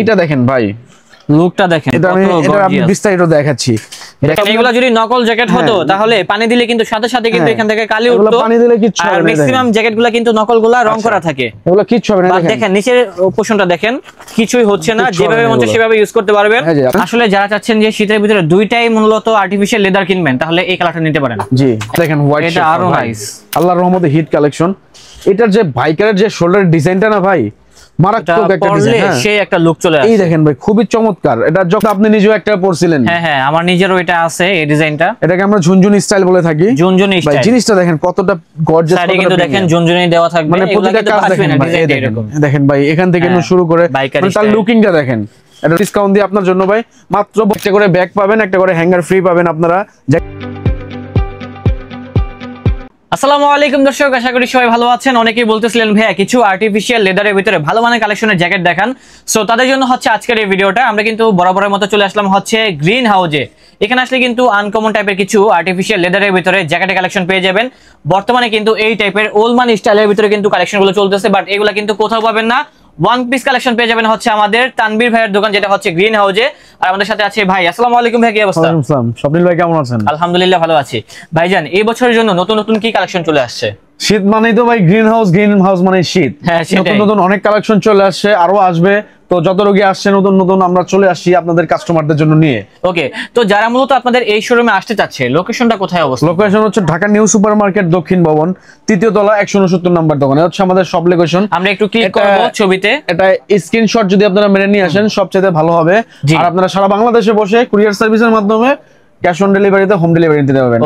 এটা দেখেন ভাই, লুকটা দেখেন, এটা আমি বিস্তারিত দেখাচ্ছি। এগুলা যদি নকল জ্যাকেট হতো তাহলে পানি দিলে কিন্তু সাথে সাথে কিন্তু এখান থেকে কালি উঠতো, পানি দিলে কিচ্ছু হবে আর না। ম্যাক্সিমাম জ্যাকেটগুলো কিন্তু নকলগুলা রং করা থাকে, এগুলো কিচ্ছু হবে না। দেখেন নিচের পোরশনটা দেখেন, কিছুই হচ্ছে না, যেভাবে মন চায় সেভাবে ইউজ করতে পারবেন। আসলে যারা চাচ্ছেন যে শীতের ভিতরে দুইটাই মূলত আর্টিফিশিয়াল লেদার কিনবেন, তাহলে এই কালারটা নিতে পারেন। জি দেখেন হোয়াইট, এটা আরো নাইস, আল্লাহর রহমতে হিট কালেকশন। এটার যে বাইকারের যে শোল্ডার ডিজাইনটা না ভাই, মারাত্মক একটা ডিজাইন, সেই একটা লুক চলে আসে। এই দেখেন ভাই, খুবই চমৎকার। এটা যখন আপনি নিজেও একটা পরছিলেন। হ্যাঁ হ্যাঁ, আমার নিজেরও এটা আছে, এই ডিজাইনটা। এটাকে আমরা ঝুনঝুনি স্টাইল বলে থাকি। ঝুনঝুনি স্টাইল, ভাই জিনিসটা দেখেন কতটা গর্জিয়াস, সাইডে কিন্তু দেখেন ঝুনঝুনি দেওয়া থাকবে, মানে প্রতিটা কাজ দেখেন ভাই, দেখেন ভাই এখান থেকে শুরু করে তার লুকিংটা দেখেন। এটা ডিসকাউন্ট দিয়ে আপনার জন্য ভাই মাত্র একটা করে ব্যাগ পাবেন, একটা করে হ্যাঙ্গার ফ্রি পাবেন আপনারা। আসসালামু আলাইকুম দর্শক, আশা করি সবাই ভালো আছেন। অনেকেই বলতেছিলেন ভাইয়া কিছু আর্টিফিশিয়াল লেদারের ভিতরে ভালো মানের কালেকশনের জ্যাকেট দেখান। সো তাদের জন্য হচ্ছে আজকের এই ভিডিওটা। আমরা কিন্তু বরাবরের মতো চলে আসলাম হচ্ছে গ্রিন হাউজে। এখানে আসলে কিন্তু আনকমন টাইপের কিছু আর্টিফিশিয়াল লেদারের ভিতরে জ্যাকেটের কালেকশন পেয়ে যাবেন। বর্তমানে কিন্তু এই টাইপের ওল্ড মানি স্টাইলের ভিতরে কিন্তু কালেকশনগুলো চলতেছে, বাট এগুলা কিন্তু কোথাও পাবেন না। ওয়ান পিস কালেকশন পেয়ে যাবেন হচ্ছে আমাদের তানবীর ভাইয়ের দোকান, যেটা হচ্ছে গ্রিন হাউজে। আর আমাদের সাথে আছে ভাই। আসসালামু আলাইকুম ভাই, কি অবস্থা? ওয়ালাইকুম আসসালাম। স্বপ্নিল ভাই কেমন আছেন? আলহামদুলিল্লাহ ভালো আছি। ভাইজান, এই বছরের জন্য নতুন নতুন কি কালেকশন চলে আসছে? শীত মানেই তো ভাই গ্রিন হাউস মানে শীত। নতুন নতুন অনেক কালেকশন চলে আসছে, আরো আসবে। তো যত রোগী আসছে নতুন নতুন, আমরা চলে আসছি আপনাদের কাস্টমারদের জন্য নিয়ে। ওকে, তো যারা মূলত আপনাদের এই শোরুমে আসতে চাচ্ছে, লোকেশনটা কোথায় অবস্থিত? লোকেশন হচ্ছে ঢাকা নিউ সুপার মার্কেট দক্ষিণ ভবন, তৃতীয় তলা, 169 নম্বর দোকান। এটা হচ্ছে আমাদের সব লোকেশন। আমরা একটু ক্লিক করব ছবিতে, এটা স্ক্রিনশট যদি আপনারা মেরে নিয়ে আসেন সবচেয়ে ভালো হবে। আর আপনারা সারা বাংলাদেশে বসে কুরিয়ার সার্ভিসের মাধ্যমে ক্যাশ অন ডেলিভারিতে হোম ডেলিভারি দিতে পারবেন।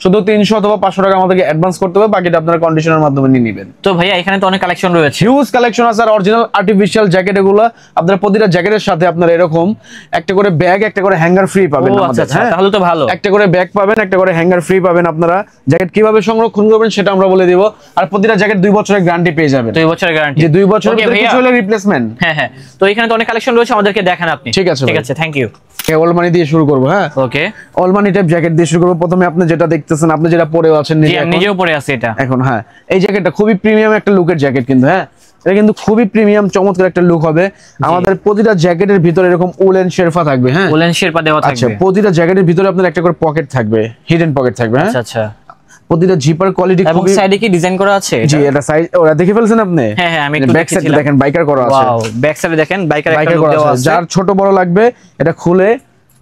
শুধু 300 অথবা 500 টাকা আমাদেরকে অ্যাডভান্স করতে হবে, বাকিটা আপনারা কন্ডিশনের মাধ্যমে নিয়ে নেবেন। তো ভাইয়া এখানে তো অনেক কালেকশন রয়েছে, হিউজ কালেকশন আছে। আর অরিজিনাল আর্টিফিশিয়াল জ্যাকেট এগুলো আপনারা প্রতিটা জ্যাকেটের সাথে আপনারা এরকম একটা করে ব্যাগ, একটা করে হ্যাঙ্গার ফ্রি পাবেন আমাদের। হ্যাঁ, তাহলে তো ভালো। একটা করে ব্যাগ পাবেন, একটা করে হ্যাঙ্গার ফ্রি পাবেন। আপনারা জ্যাকেট কিভাবে সংরক্ষণ করবেন সেটা আমরা বলে দিব। আর প্রতিটা জ্যাকেট 2 বছরের গ্যারান্টি পেয়ে যাবেন। 2 বছরের গ্যারান্টি, যে 2 বছরের ভিতরে কিছু হলে রিপ্লেসমেন্ট। হ্যাঁ হ্যাঁ, তো এখানে তো অনেক কালেকশন রয়েছে, আমাদেরকে দেখান আপনি। ঠিক আছে, ঠিক আছে, থ্যাংক ইউ। অল মানি দিয়ে শুরু করব। হ্যাঁ, ওকে, অল মানি টাইপ জ্যাকেট দিয়ে শুরু করব। প্রথমে আপনি যেটা দেখতেছেন, আপনি যেটা পরেও আছেন, নিজেও পরে আছে এটা এখন। হ্যাঁ, এই জ্যাকেটটা খুবই প্রিমিয়াম একটা লুকের জ্যাকেট কিন্তু। হ্যাঁ, এটা কিন্তু খুবই প্রিমিয়াম চমৎকার একটা লুক হবে। আমাদের প্রতিটা জ্যাকেটের ভিতরে এরকম উলেন শেরফা থাকবে। হ্যাঁ, উলেন শেরফা দেওয়া থাকবে। আচ্ছা, প্রতিটা জ্যাকেটের ভিতরে আপনার একটা করে পকেট থাকবে, হিডেন পকেট থাকবে। আচ্ছা আচ্ছা, প্রতিটা জিপার কোয়ালিটি এবং সাইডে কি ডিজাইন করা আছে? জি, এটা সাইড ওরা দেখে ফেলছেন আপনি? হ্যাঁ হ্যাঁ, আমি একটু ব্যাক সাইডে দেখেন বাইকার করা আছে। ওয়াও, ব্যাক সাইডে দেখেন বাইকার একটা লুক দেওয়া আছে। যার ছোট বড় লাগবে এটা খুলে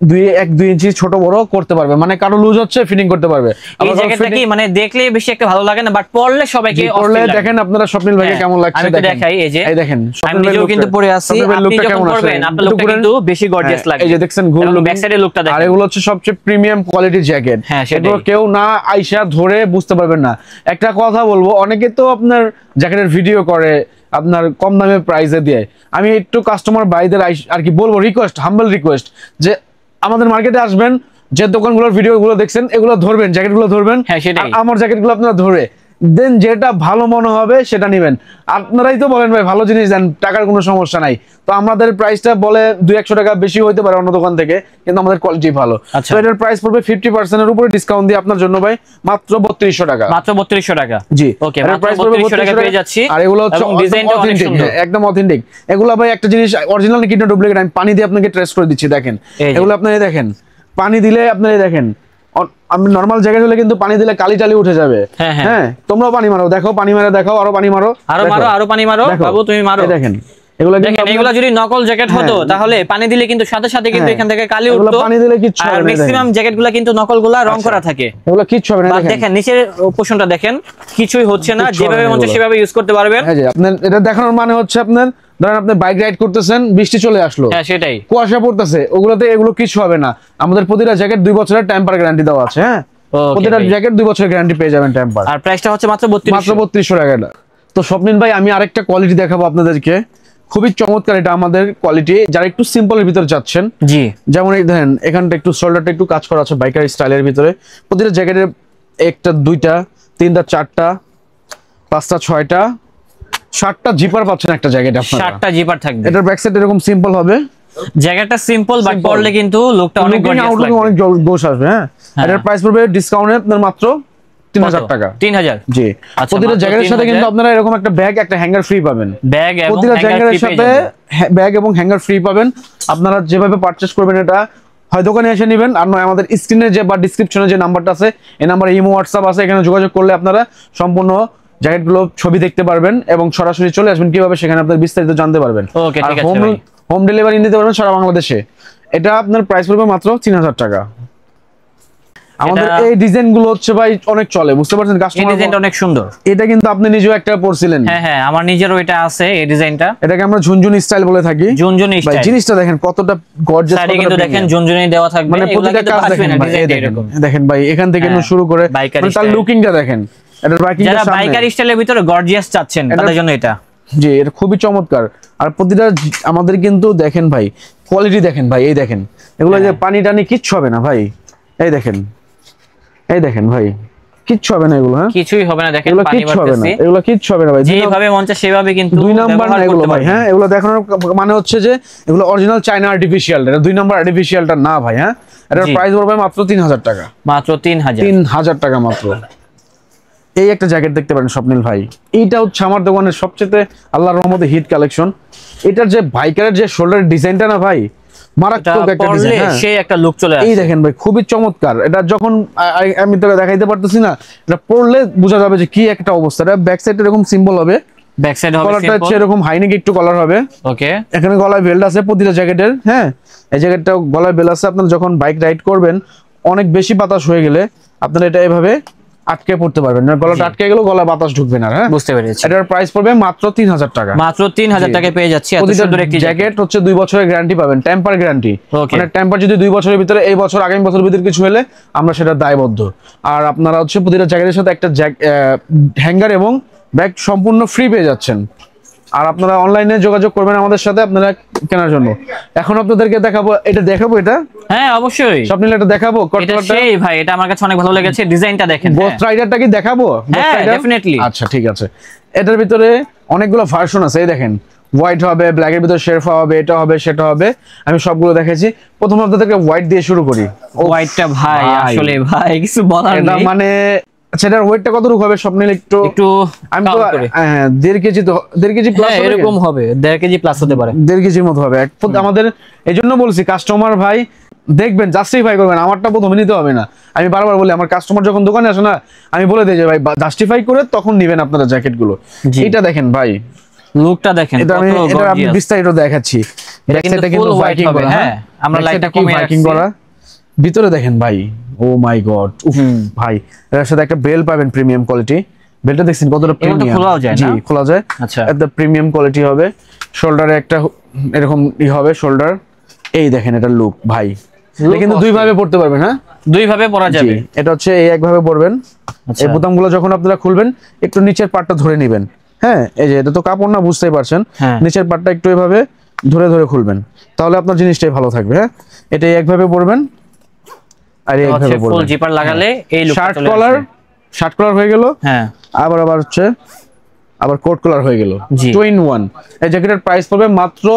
1-2 ইঞ্চি ছোট বড় করতে পারবে, মানে কারো লুজ হচ্ছে ফিটিং করতে পারবে। এই জ্যাকেটটা কি মানে দেখলে বেশি একটা ভালো লাগে না, বাট পরলে সবাইকে পরলে দেখেন আপনারা স্বপ্নিল ভাইকে কেমন লাগছে আমি দেখাই। এই যে, এই দেখেন আমি নিজেও কিন্তু পরে আছি, আপনি যখন পরবেন আপনার লুকটা কিন্তু বেশি গর্জিয়াস লাগবে। এই যে দেখছেন গোল লুক, ব্যাক সাইডের লুকটা দেখেন। আর এগুলো হচ্ছে সবচেয়ে প্রিমিয়াম কোয়ালিটির জ্যাকেট। এগুলো কেউ না আইসা ধরে বুঝতে পারবেন না। একটা কথা বলবো, অনেকে তো আপনার জ্যাকেটের ভিডিও করে আপনার কম দামে প্রাইসে দিয়ে। আমি একটু কাস্টমার ভাইদের আর কি বলবো, রিকোয়েস্ট, হাম্বল রিকোয়েস্ট, যে আমাদের মার্কেটে আসবেন, যে দোকানগুলোর ভিডিওগুলো দেখছেন এগুলো ধরবেন, জ্যাকেটগুলো ধরবেন। আমার জ্যাকেটগুলো আপনারা ধরে দেন, যেটা ভালো মনে হবে সেটা নেবেন। আপনারাই তো বলেন ভাই ভালো জিনিস দেন, টাকার কোনো সমস্যা নাই। তো আমাদের প্রাইসটা বলে 200-100 টাকা বেশি হইতে পারে অন্য দোকান থেকে, কিন্তু আমাদের কোয়ালিটি ভালো। তো এটার প্রাইস পড়বে 50% এর উপরে ডিসকাউন্ট দিয়ে আপনার জন্য ভাই মাত্র 3200 টাকা। মাত্র 3200 টাকা। জি, ওকে, মাত্র 3200 টাকা পেয়ে যাচ্ছি। আর এগুলো হচ্ছে ডিজাইনটা অনেক সুন্দর, একদম অথেন্টিক। এগুলো ভাই একটা জিনিস অরিজিনাল কিনা ডুপ্লিকেট আমি পানি দিয়ে আপনাকে টেস্ট করে দিচ্ছি। দেখেন এগুলো আপনারা দেখেন, পানি দিলে আপনারা দেখেন, আমি নরমাল জ্যাকেট হলে কিন্তু পানি দিলে কালি টালি উঠে যাবে। হ্যাঁ, তোমরাও পানি মারো, দেখো পানি মারা দেখাও, আরো পানি মারো, আরো পানি মারো বাবু, তুমি মারো। দেখেন এগুলা যদি নকল জ্যাকেট হতো তাহলে পানি দিলে কিন্তু সাথে সাথে কিন্তু এখান থেকে কালি উঠতো, পানি দিলে কিচ্ছু হবে না। আর ম্যাক্সিমাম জ্যাকেটগুলো কিন্তু নকলগুলা রং করা থাকে, এগুলো কিচ্ছু হবে না। দেখেন নিচের পোরশনটা দেখেন, কিছুই হচ্ছে না, যেভাবে মন চায় সেভাবে ইউজ করতে পারবেন। হ্যাঁ, আপনার এটা দেখানোর মানে হচ্ছে আপনার ধরেন আপনি বাইক রাইড করতেছেন, বৃষ্টি চলে আসলো, হ্যাঁ সেটাই, কুয়াশা পড়তেছে, ওগুলোতে এগুলো কিছু হবে না। আমাদের প্রতিটা জ্যাকেট 2 বছরের টেম্পার গ্যারান্টি দেওয়া আছে। হ্যাঁ, প্রতিটা জ্যাকেট 2 বছরের গ্যারান্টি পেয়ে যাবেন টেম্পার। আর প্রাইসটা হচ্ছে মাত্র 3200 টাকা। তো স্বপ্নিল ভাই আমি আরেকটা কোয়ালিটি দেখাবো আপনাদেরকে, খুবই চমৎকার। এটা আমাদের কোয়ালিটি, যারা একটু সিম্পলের ভিতরে যাচ্ছেন। জি, যেমন এই দেখেন এখানটা একটু শোল্ডারটা একটু কাজ করা আছে বাইকার স্টাইলের ভিতরে। প্রতিটা জ্যাকেটের 1টা 2টা 3টা 4টা 5টা 6টা 7টা জিপার পাচ্ছেন একটা জ্যাকেট আপনারা। 7টা জিপার থাকবে। এটার ব্যাক সাইড এরকম সিম্পল হবে, জ্যাকেটটা সিম্পল, বাট পরলে কিন্তু লুকটা অনেক গর্জিয়াস লাগবে, অনেক জোশ আসবে। হ্যাঁ, এটার প্রাইস পড়বে ডিসকাউন্টে আপনার মাত্র 3000 টাকা। 3000 জি। প্রতিটা জ্যাকেটের সাথে কিন্তু আপনারা এরকম একটা ব্যাগ একটা হ্যাঙ্গার ফ্রি পাবেন। ব্যাগ এবং প্রতিটা জ্যাকেটের সাথে ব্যাগ এবং হ্যাঙ্গার ফ্রি পাবেন। আপনারা যেভাবে পারচেজ করবেন এটা হয় দোকানে এসে নেবেন, আর নয় আমাদের স্ক্রিনে যে বা ডেসক্রিপশনে যে নাম্বারটা আছে এই নাম্বারে ইমো হোয়াটসঅ্যাপ আছে, এখানে যোগাযোগ করলে আপনারা সম্পূর্ণ জ্যাকেটগুলো ছবি দেখতে পারবেন এবং সরাসরি চলে আসবেন কিভাবে সেখানে আপনারা বিস্তারিত জানতে পারবেন। ওকে, ঠিক আছে ভাই। হোম ডেলিভারি নিতে পারবেন সারা বাংলাদেশে। এটা আপনার প্রাইস পড়বে মাত্র 3000 টাকা। আমাদের এই ডিজাইন গুলো হচ্ছে ভাই অনেক চলে, বুঝতে পারছেন? কাস্টমার ডিজাইনটা অনেক সুন্দর। এটা কিন্তু আপনি নিজেও একটা পরছিলেন। হ্যাঁ হ্যাঁ, আমার নিজেরও এটা আছে এই ডিজাইনটা। এটাকে আমরা ঝুনঝুনি স্টাইল বলে থাকি। ঝুনঝুনি স্টাইল। ভাই জিনিসটা দেখেন কতটা গর্জিয়াস, সাইডে কিন্তু দেখেন ঝুনঝুনি দেওয়া থাকবে। মানে প্রতিটা কাজ দেখেন ভাই, দেখেন ভাই এখান থেকে শুরু করে মানে তার লুকিংটা দেখেন। এটার বাইকিংটা যারা বাইকার স্টাইলের ভিতরে গর্জিয়াস চাচ্ছেন তাদের জন্য এটা। জি, এটা খুবই চমৎকার। আর প্রতিটা আমাদের কিন্তু দেখেন ভাই কোয়ালিটি দেখেন ভাই, এই দেখেন এগুলো যে পানি টানি কিচ্ছু হবে না ভাই। এই দেখেন, এই দেখেন ভাই কিচ্ছু হবে না এগুলো। হ্যাঁ, কিছুই হবে না। দেখেন পানি মারতেছে, এগুলো কিচ্ছু হবে না ভাই। যেভাবে মন চায় সেভাবে কিন্তু দুই নাম্বার না এগুলো ভাই। হ্যাঁ, এগুলো দেখানোর মানে হচ্ছে যে এগুলো অরিজিনাল চায়না আর্টিফিশিয়াল, এটা দুই নাম্বার আর্টিফিশিয়ালটা না ভাই। হ্যাঁ, এটার প্রাইস পড়বে মাত্র 3000 টাকা। মাত্র 3000 টাকা মাত্র। এই একটা জ্যাকেট দেখতে পারেন স্বপ্নিল ভাই, এইটা হচ্ছে আমার দোকানের সবচেয়ে আল্লাহর রহমতে হিট কালেকশন। এটার যে বাইকারের যে শোল্ডার ডিজাইনটা না ভাই, মারাত্মক একটা ডিজাইন। সেই একটা লুক চলে আসে। এই দেখেন ভাই খুবই চমৎকার। এটা যখন আমি তোকে দেখাইতে পারতেছি না, এটা পরলে বোঝা যাবে যে কি একটা অবস্থা। এটা ব্যাক সাইডে এরকম সিম্বল হবে, ব্যাক সাইড হবে সিম্বল, কলারটা এরকম হাইনেক একটু কলার হবে। ওকে, এখানে গলায় বেল্ট আছে প্রতিটা জ্যাকেটের। হ্যাঁ, এই জ্যাকেটটাও গলায় বেল্ট আছে। আপনারা যখন বাইক রাইড করবেন অনেক বেশি বাতাস হয়ে গেলে আপনারা এটা এভাবে আটকে পড়তে পারবেন না, গলাটা আটকে গেল, গলা বাতাস ঢুকবে না। হ্যাঁ, বুঝতে পেরেছি। এটার প্রাইস পড়বে মাত্র 3000 টাকা। মাত্র 3000 টাকায় পেয়ে যাচ্ছি এত সুন্দর একটি জ্যাকেট। হচ্ছে 2 বছরের গ্যারান্টি পাবেন, টেম্পার গ্যারান্টি। মানে টেম্পার যদি 2 বছরের ভিতরে, এই বছর আগামী বছরের ভিতরে কিছু হলে আমরা সেটা দায়বদ্ধ। আর আপনারা হচ্ছে প্রতিটা জ্যাকেটের সাথে একটা হ্যাঙ্গার এবং ব্যাগ সম্পূর্ণ ফ্রি পেয়ে যাচ্ছেন। আর আপনারা অনলাইনে যোগাযোগ করবেন আমাদের সাথে আপনারা কেনার জন্য। এখন আপনাদেরকে দেখাবো, এটা দেখাবো, এটা হ্যাঁ অবশ্যই স্বপ্নিল, এটা দেখাবো। এটা সেই ভাই, এটা আমার কাছে অনেক ভালো লেগেছে, ডিজাইনটা দেখেন। গোস্ট রাইডারটা কি দেখাবো? হ্যাঁ ডেফিনেটলি। আচ্ছা ঠিক আছে। এটার ভিতরে অনেকগুলো ভার্সন আছে, এই দেখেন হোয়াইট হবে, ব্ল্যাক এর ভিতরে শেরফা হবে, এটা হবে সেটা হবে, আমি সবগুলো দেখাইছি। প্রথম আপনাদেরকে হোয়াইট দিয়ে শুরু করি। হোয়াইটটা ভাই আসলে ভাই কিছু বলার নেই, এটা মানে আচ্ছা এটার ওয়েটটা কতটুকু হবে স্বপ্নিল? একটু আমি তো 1.5 কেজি, তো 1.5 কেজি প্লাস এরকম হবে, 1.5 কেজি প্লাস হতে পারে, 1.5 কেজির মতো হবে। আমাদের এই জন্য বলছি কাস্টমার ভাই দেখবেন, জাস্টিফাই করবেন। আমারটা প্রথমে নিতে হবে না, আমি বারবার বলি আমার কাস্টমার যখন দোকানে আসে না, আমি বলে দিই যে ভাই জাস্টিফাই করে তখন নেবেন আপনারা জ্যাকেট গুলো। এটা দেখেন ভাই, লুকটা দেখেন, এটা আমি বিস্তারিত দেখাচ্ছি। এটা কিন্তু ভাইকিং করা, হ্যাঁ আমরা লাইটটা কমিয়ে ভাইকিং করা। ভিতরে দেখেন ভাই, ও মাই গড, ভাই এর সাথে একটা বেল পাবেন প্রিমিয়াম কোয়ালিটি। বেলটা দেখছেন কতটা প্রিমিয়াম, খোলাও যায় না? জি খোলা যায়। আচ্ছা, এটা প্রিমিয়াম কোয়ালিটি হবে। শোল্ডারে একটা এরকম হবে শোল্ডার। এই দেখেন এটা লুক ভাই, এটা কিন্তু দুই ভাবে পড়তে পারবেন। হ্যাঁ, দুই ভাবে পরা যাবে। এটা হচ্ছে এই একভাবে পরবেন। এই বোতামগুলো যখন আপনারা খুলবেন একটু নিচের পাটটা ধরে নেবেন। হ্যাঁ, এই যে এটা তো কাপড় না, বুঝতেই পারছেন, নিচের পাটটা একটু এভাবে ধরে ধরে খুলবেন, তাহলে আপনার জিনিসটাই ভালো থাকবে। হ্যাঁ, এটা একভাবে পরবেন। আর এইভাবে পরবেন, ফুল জিপার লাগালে এই লুকটা চলে আসবে। শার্ট কলার হয়ে গেল। হ্যাঁ, আবার হচ্ছে আবার কোট কলার হয়ে গেল। 2 in 1। এই জ্যাকেটের প্রাইস পড়বে মাত্র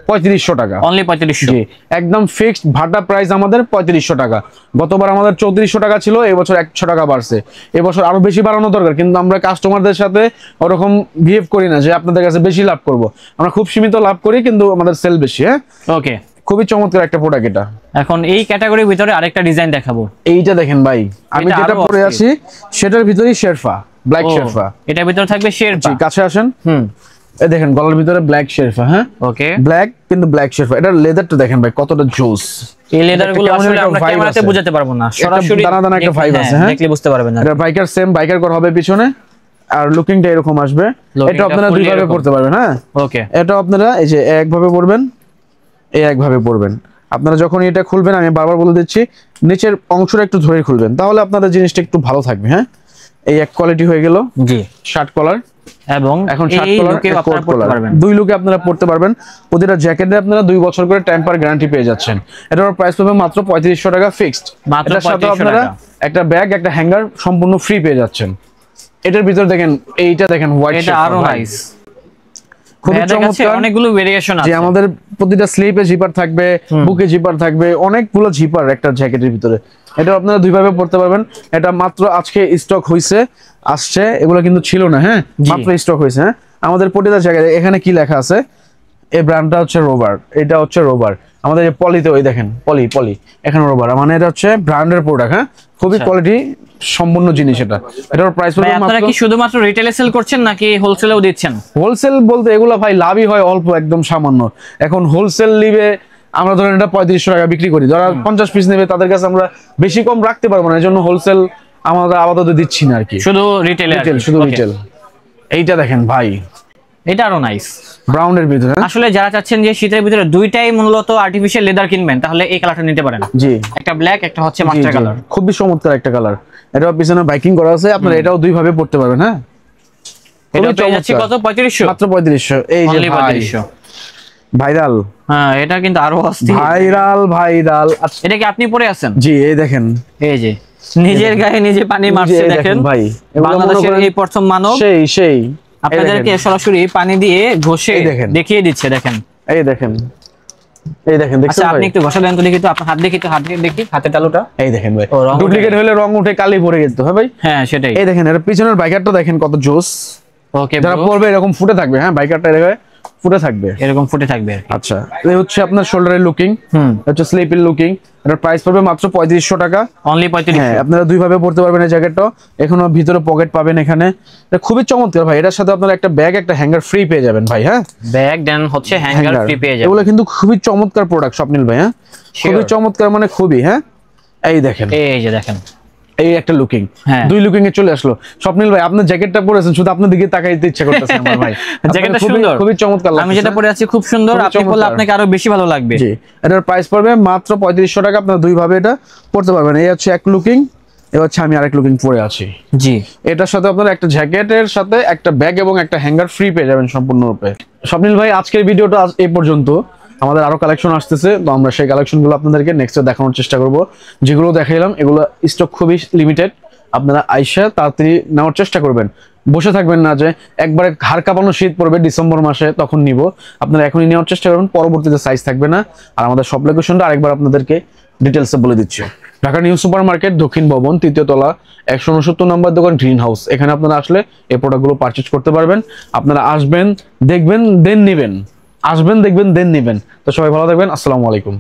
3500 টাকা। অনলি 3500। জি, একদম ফিক্সড ভাটা প্রাইস আমাদের 3500 টাকা। গতবার আমাদের 3400 টাকা ছিল, এই বছর 100 টাকা বাড়ছে। এই বছর আরো বেশি বাড়ানো দরকার, কিন্তু আমরা কাস্টমারদের সাথে ওরকম বিহেভ করি না যে আপনাদের কাছে বেশি লাভ করব। আমরা খুব সীমিত লাভ করি, কিন্তু আমাদের সেল বেশি। হ্যাঁ, ওকে, খুবই চমৎকার একটা প্রোডাক্ট এটা। এখন এই ক্যাটাগরির ভিতরে আরেকটা ডিজাইন দেখাবো। এইটা দেখেন ভাই, আমি যেটা পরে আছি সেটার ভিতরেই শেরফা, ব্ল্যাক শেরফা। এটার ভিতরে থাকবে শেরফা। কাছে আসেন। এই দেখেন গলার ভিতরে ব্ল্যাক শেরফা। হ্যাঁ, ওকে, ব্ল্যাক কিন্তু ব্ল্যাক শেরফা। এটার লেদারটা দেখেন ভাই কতটা জোস। এই লেদারগুলো আসলে আমরা ক্যামেরাতে বোঝাতে পারবো না, সরাসরি দানা দানা একটা ভাইব আছে। হ্যাঁ, দেখলে বুঝতে পারবেন না। এটা বাইকার সেম বাইকার করা হবে পিছনে, আর লুকিংটা এরকম আসবে। এটা আপনারা দুই ভাবে পড়তে পারবেন। হ্যাঁ, ওকে, এটা আপনারা এই যে একভাবে পড়বেন, এই একভাবে পড়বেন। আপনারা যখন এটা খুলবেন, আমি বারবার বলে দিচ্ছি, নিচের অংশটা একটু ধরে খুলবেন, তাহলে আপনাদের জিনিসটা একটু ভালো থাকবে। হ্যাঁ, এই এক কোয়ালিটি হয়ে গেল। জি, শার্ট কলার এবং এখন শার্ট কলার কোট কলার, দুই লুকে আপনারা পড়তে পারবেন। প্রতিটা জ্যাকেটে আপনারা 2 বছর করে টেম্পার গ্যারান্টি পেয়ে যাচ্ছেন। এটার প্রাইস পড়বে মাত্র 3500 টাকা ফিক্সড। এটার সাথে আপনারা একটা ব্যাগ, একটা হ্যাঙ্গার সম্পূর্ণ ফ্রি পেয়ে যাচ্ছেন। এটার ভিতর দেখেন, এইটা দেখেন হোয়াইট, এটা আরো নাইস, খুবই চমৎকার। অনেকগুলো ভেরিয়েশন আছে। আমাদের প্রতিটা স্লিপে জিপার থাকবে, বুকে জিপার থাকবে, অনেকগুলো জিপার একটা জ্যাকেটের ভিতরে। এটা আপনারা দুইভাবে পড়তে পারবেন। এটা মাত্র আজকে স্টক হইছে, আসছে, এগুলো কিন্তু ছিল না। হ্যাঁ, মাত্র স্টক হয়েছে। হ্যাঁ, আমাদের প্রতিটা জায়গায় এখানে কি লেখা আছে, এই ব্র্যান্ডটা হচ্ছে রোভার, এটা হচ্ছে রোভার। আমাদের এই পলিতে ওই দেখেন পলি এখানে রোভার, মানে এটা হচ্ছে ব্র্যান্ডের প্রোডাক্ট। হ্যাঁ, খুবই কোয়ালিটি সম্পূর্ণ জিনিস। এটার প্রাইস পড়বে মাত্র। আপনারা কি শুধুমাত্র রিটেলে সেল করছেন নাকি হোলসেলেও দিচ্ছেন? হোলসেল বলতে এগুলো ভাই লাভই হয় অল্প, একদম সামান্য। এখন হোলসেল নিবে আমরা ধরেন এটা 3500 টাকা বিক্রি করি, যারা 50 পিস নেবে তাদের কাছে আমরা বেশি কম রাখতে পারবো না, এজন্য হোলসেল আমরা আপাতত দিচ্ছি না আর কি, শুধু রিটেল। শুধু রিটেল। এইটা দেখেন ভাই, এটা আরো নাইস ব্রাউনের ভিতরে। আসলে যারা চাচ্ছেন যে শীতের ভিতরে দুইটাই মূলত আর্টিফিশিয়াল লেদার কিনবেন, তাহলে এই কালারটা নিতে পারেন। জি, একটা ব্ল্যাক, একটা হচ্ছে মাস্টার কালার, খুবই চমৎকার একটা কালার। এটা পিছনে বাইকিং করা আছে, আপনারা এটাও দুই ভাবে পড়তে পারবেন। হ্যাঁ, এটা পেয়ে যাচ্ছে কত? 3500, মাত্র 3500। এই যে 3500 ভাইরাল। হ্যাঁ, এটা কিন্তু আরো অস্থির ভাইরাল। এটা কি আপনি পরে আছেন? জি, এই দেখেন, এই যে নিজের গায়ে নিজে পানি মারছে দেখেন ভাই। বাংলাদেশের এই প্রথম মানব সেই আপনাদেরকে সরাসরি পানি দিয়ে ঘষে দেখিয়ে দিচ্ছে। দেখেন, এই দেখেন, আচ্ছা আপনি একটু ঘষা দেন তো দেখি, তো আপনার হাত দেখি, তো হাত দেখি, হাতের তালুটা। এই দেখেন ভাই, ডুপ্লিকেট হলে রং উঠে কালি পড়ে যেত। হ্যাঁ ভাই, হ্যাঁ সেটাই। এই দেখেন, এর পিছনের বাইকারটা দেখেন কত জোস। ওকে, যারা পরবে এরকম ফুটে থাকবে। হ্যাঁ, বাইকারটা ফুটে থাকবে, এরকম ফুটে থাকবে। আচ্ছা, এই হচ্ছে আপনার শোল্ডারের লুকিং, হচ্ছে স্লিপের লুকিং। এটার প্রাইস পড়বে মাত্র 3500 টাকা, অনলি 3500। হ্যাঁ, আপনারা দুই ভাবে পড়তে পারবেন এই জ্যাকেটটা। এখনো ভিতরে পকেট পাবেন এখানে, এটা খুবই চমৎকার ভাই। এটার সাথে আপনারা একটা ব্যাগ, একটা হ্যাঙ্গার ফ্রি পেয়ে যাবেন ভাই। হ্যাঁ, ব্যাগ দেন হচ্ছে হ্যাঙ্গার ফ্রি পেয়ে যাবেন। এগুলো কিন্তু খুবই চমৎকার প্রোডাক্ট স্বপ্নিল ভাই। হ্যাঁ, খুবই চমৎকার, মানে খুবই। হ্যাঁ, এই দেখেন, এই যে দেখেন, এই একটা লুকিং, দুই লুকিং এ চলে আসলো। স্বপ্নিল ভাই, আপনার জ্যাকেটটা পরেছেন, শুধু আপনার দিকে তাকাইতে ইচ্ছা করতেছে আমার ভাই। জ্যাকেটটা সুন্দর, খুবই চমৎকার লাগছে। আমি যেটা পরে আছি খুব সুন্দর, আপনি পরলে আপনাকে আরো বেশি ভালো লাগবে। জি, এটার প্রাইস পড়বে মাত্র 3500 টাকা, আপনারা দুই ভাবে এটা পড়তে পারবেন। এই হচ্ছে এক লুকিং, এই হচ্ছে আমি আরেক লুকিং পরে আছি। জি, এটার সাথে আপনারা একটা জ্যাকেটের সাথে একটা ব্যাগ এবং একটা হ্যাঙ্গার ফ্রি পেয়ে যাবেন সম্পূর্ণরূপে। স্বপ্নিল ভাই, আজকের ভিডিওটা এই পর্যন্ত। আমাদের আরো কালেকশন আসতেছে, তো আমরা সেই কালেকশনগুলো আপনাদেরকে নেক্সটে দেখানোর চেষ্টা করব। যেগুলো দেখাইলাম এগুলো স্টক খুবই লিমিটেড, আপনারা আইসা তাড়াতাড়ি নেওয়ার চেষ্টা করবেন। বসে থাকবেন না যে একবারে হাড় কাঁপানো শীত পড়বে ডিসেম্বর মাসে তখন নিব, আপনারা এখনই নেওয়ার চেষ্টা করবেন, পরবর্তীতে সাইজ থাকবে না। আর আমাদের সব লোকেশনটা আরেকবার আপনাদেরকে ডিটেলসে বলে দিচ্ছি। ঢাকা নিউ সুপার মার্কেট, দক্ষিণ ভবন, 3য় তলা, 169 নম্বর দোকান, গ্রিন হাউস। এখানে আপনারা আসলে এই প্রোডাক্টগুলো পারচেজ করতে পারবেন। আপনারা আসবেন, দেখবেন, দেন নেবেন। আসবেন, দেখবেন, দেন নেবেন। তো সবাই ভালো থাকবেন, আসসালামু আলাইকুম।